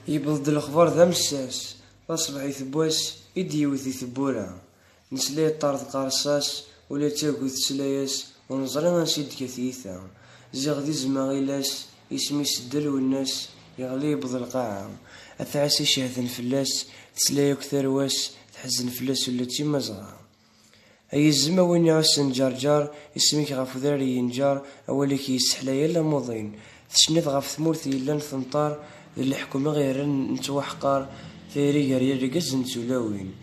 يبلد الأخبار ذا مساس، تصبح يثبواس يديوث يثبورا، نسلي طارد قارصاس ولا تاكو تسلاياس ونزري غنسيد كثيثا، زيغ دي زماغيلاس يسمي سدل والناس يغلي يبض القاعة، أثعاسي شهثن فلاس تسلايا كثرواس تحزن فلاس ولا تيما زغا. أي الزما وين يعسن جارجار يسميك غاف ذاري ينجار أوليك يسحلايا لا موضين تشنيد غاف ثمورثي إلا ثنطار اللي حكومة غير نتوحقار ثيري غير يرقز نتولاوين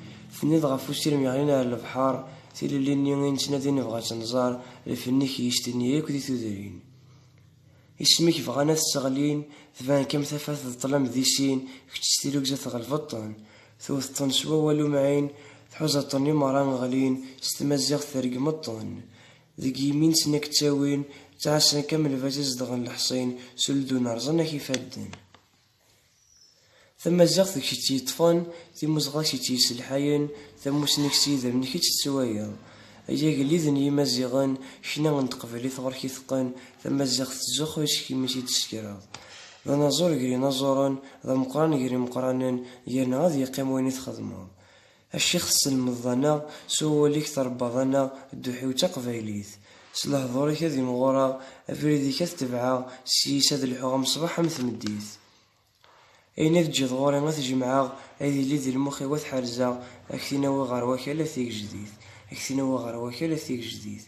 ثنيد غاف وسيرم يغلينا على البحار ثيلي اللي نيغين تنادي نبغى تنزار لفنيك يشتني ياك ذي ثذرين يسميك فغانا تستغلين ثبان كم ثفاث الظلام ذي سين كتشتيلو جات غالفطن ثوث طن سوا والو معين تحوز الطن مران غالين ستمزيغ ثرق مطن ذيك يمين سنك تاوين تعسن كامل فازز دغن الحصين سلدو نارزنا كيفادن ثم زاغ ذيك شي تيطفن ثم زغا شي تيسلحاين ثم سنك سيدا من كي تسوايا أيا قليذن يمازيغن شنا غنتقبلي ثغر كيثقن ثم زاغ تزوخ ويشكي ماشي تسكرا ذا نازور قري نازورا ذا مقران قري مقرانا يرنا غادي يقيم وين يتخدمو الشيخ السلمضانا سوى ليك تربضانا الدوحي وتقبايليث سلاح ظوريك هذي مغورا أفريدي كتبعا سيساد الحوغم صباحا مثمديث أين تجي ظغوري غا تجمعا هذي اللي ذي المخي وثحرزا أكثينا وغار وكالا ثيك جديد أكثينا وغار وكالا ثيك جديد